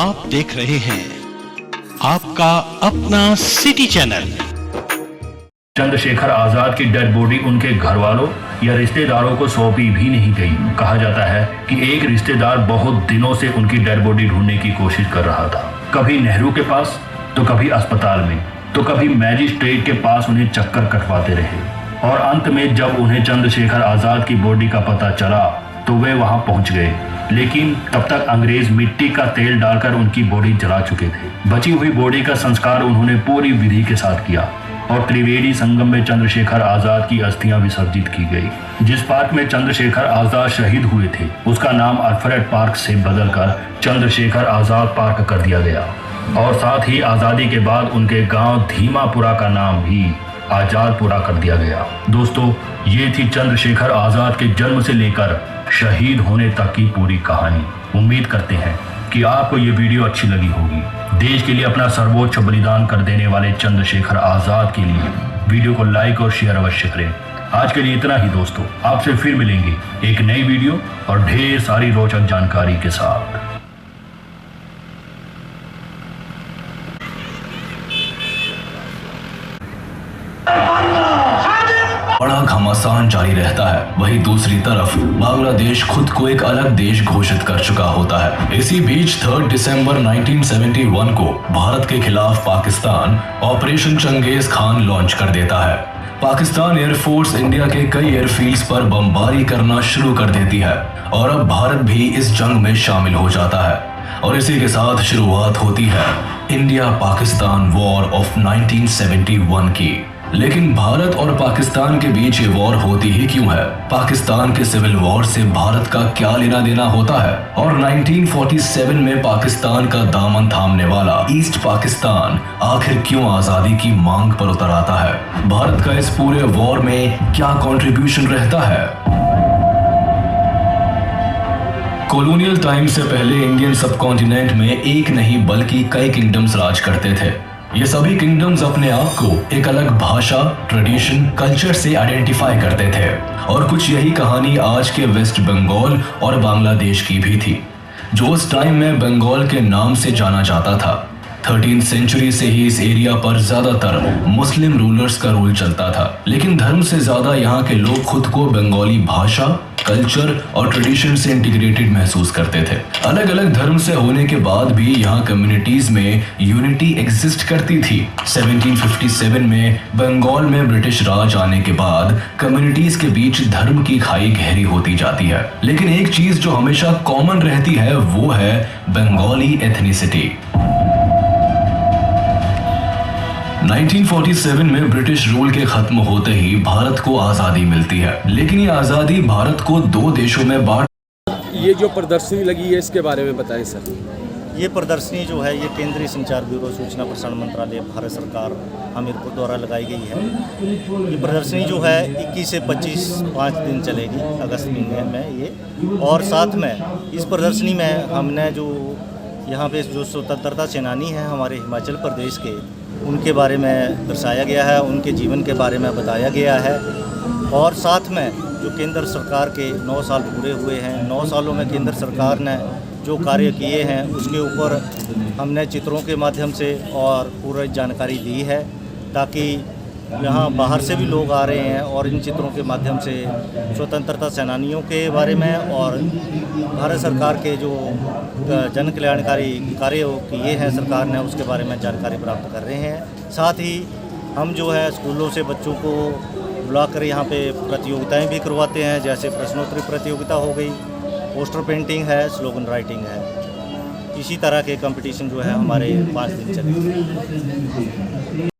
आप देख रहे हैं आपका अपना सिटी चैनल। चंद्रशेखर आजाद की डेड बॉडी उनके घर वालों या रिश्तेदारों को सौंपी भी नहीं गई। कहा जाता है कि एक रिश्तेदार बहुत दिनों से उनकी डेड बॉडी ढूंढने की कोशिश कर रहा था, कभी नेहरू के पास तो कभी अस्पताल में तो कभी मैजिस्ट्रेट के पास उन्हें चक्कर कटवाते रहे और अंत में जब उन्हें चंद्रशेखर आजाद की बॉडी का पता चला तो वे वहां पहुंच गए, लेकिन तब तक अंग्रेज मिट्टी का तेल डालकर उनकी बॉडी जला चुके थे। बची हुई बॉडी का संस्कार उन्होंने पूरी विधि के साथ किया और त्रिवेणी संगम में चंद्रशेखर आजाद की अस्थियां विसर्जित की गई। जिस पार्क में चंद्रशेखर आजाद शहीद हुए थे उसका नाम अल्फ्रेड पार्क से बदलकर चंद्रशेखर आजाद पार्क कर दिया गया और साथ ही आजादी के बाद उनके गांव धीमापुरा का नाम भी आजादपुरा कर दिया गया। दोस्तों, ये थी चंद्रशेखर आजाद के जन्म से लेकर शहीद होने तक की पूरी कहानी। उम्मीद करते हैं कि आपको ये वीडियो अच्छी लगी होगी। देश के लिए अपना सर्वोच्च बलिदान कर देने वाले चंद्रशेखर आजाद के लिए वीडियो को लाइक और शेयर अवश्य करें। आज के लिए इतना ही दोस्तों, आपसे फिर मिलेंगे एक नई वीडियो और ढेर सारी रोचक जानकारी के साथ। बड़ा घमासान जारी रहता है, वहीं दूसरी तरफ बांग्लादेश खुद को एक अलग देश घोषित कर चुका होता है। इसी बीच 3 दिसंबर 1971 को भारत के खिलाफ Pakistan operation Genghis Khan launch कर देता है। पाकिस्तान एयरफोर्स इंडिया के कई एयरफील्ड्स पर बमबारी करना शुरू कर देती है और अब भारत भी इस जंग में शामिल हो जाता है और इसी के साथ शुरुआत होती है इंडिया पाकिस्तान वॉर ऑफ 1971 की। लेकिन भारत और पाकिस्तान के बीच ये वॉर होती ही क्यों है? पाकिस्तान के सिविल वॉर से भारत का क्या लेना देना होता है? और 1947 में पाकिस्तान का दामन थामने वाला ईस्ट पाकिस्तान आखिर क्यों आजादी की मांग पर उतर आता है? भारत का इस पूरे वॉर में क्या कंट्रीब्यूशन रहता है? कॉलोनियल टाइम से पहले इंडियन सबकॉन्टिनेंट में एक नहीं बल्कि कई किंगडम्स राज करते थे। ये सभी किंगडम्स अपने आप को एक अलग भाषा, ट्रेडिशन, कल्चर से आइडेंटिफाई करते थे और कुछ यही कहानी आज के वेस्ट बंगाल और बांग्लादेश की भी थी, जो उस टाइम में बंगाल के नाम से जाना जाता था। 13th सेंचुरी से ही इस एरिया पर ज्यादातर मुस्लिम रूलर्स का रूल चलता था, लेकिन धर्म से ज्यादा यहाँ के लोग खुद को बंगाली भाषा, कल्चर और ट्रेडिशन से इंटीग्रेटेड महसूस करते थे। अलग अलग धर्म से होने के बाद भी यहाँ कम्युनिटीज में यूनिटी एग्जिस्ट करती थी। 1757 में बंगाल में ब्रिटिश राज आने के बाद कम्युनिटीज के बीच धर्म की खाई गहरी होती जाती है, लेकिन एक चीज जो हमेशा कॉमन रहती है वो है बंगाली एथनिसिटी। 1947 में ब्रिटिश रूल के खत्म होते ही भारत को आज़ादी मिलती है, लेकिन ये आज़ादी भारत को 2 देशों में बांट। ये जो प्रदर्शनी लगी है इसके बारे में बताएं सर। ये प्रदर्शनी जो है ये केंद्रीय संचार ब्यूरो, सूचना प्रसारण मंत्रालय, भारत सरकार हमीरपुर द्वारा लगाई गई है। ये प्रदर्शनी जो है 21 से 25 5 दिन चलेगी अगस्त महीने में ये। और साथ में इस प्रदर्शनी में हमने जो यहाँ पे जो स्वतंत्रता सेनानी हैं हमारे हिमाचल प्रदेश के, उनके बारे में दर्शाया गया है, उनके जीवन के बारे में बताया गया है। और साथ में जो केंद्र सरकार के 9 साल पूरे हुए हैं, 9 सालों में केंद्र सरकार ने जो कार्य किए हैं उसके ऊपर हमने चित्रों के माध्यम से और पूरी जानकारी दी है, ताकि यहाँ बाहर से भी लोग आ रहे हैं और इन चित्रों के माध्यम से स्वतंत्रता सेनानियों के बारे में और भारत सरकार के जो जन कल्याणकारी कार्य किए हैं सरकार ने, उसके बारे में जानकारी प्राप्त कर रहे हैं। साथ ही हम जो है स्कूलों से बच्चों को बुलाकर यहाँ पे प्रतियोगिताएं भी करवाते हैं, जैसे प्रश्नोत्तरी प्रतियोगिता हो गई, पोस्टर पेंटिंग है, स्लोगन राइटिंग है। इसी तरह के कंपटीशन जो है हमारे 5 दिन चलेंगे।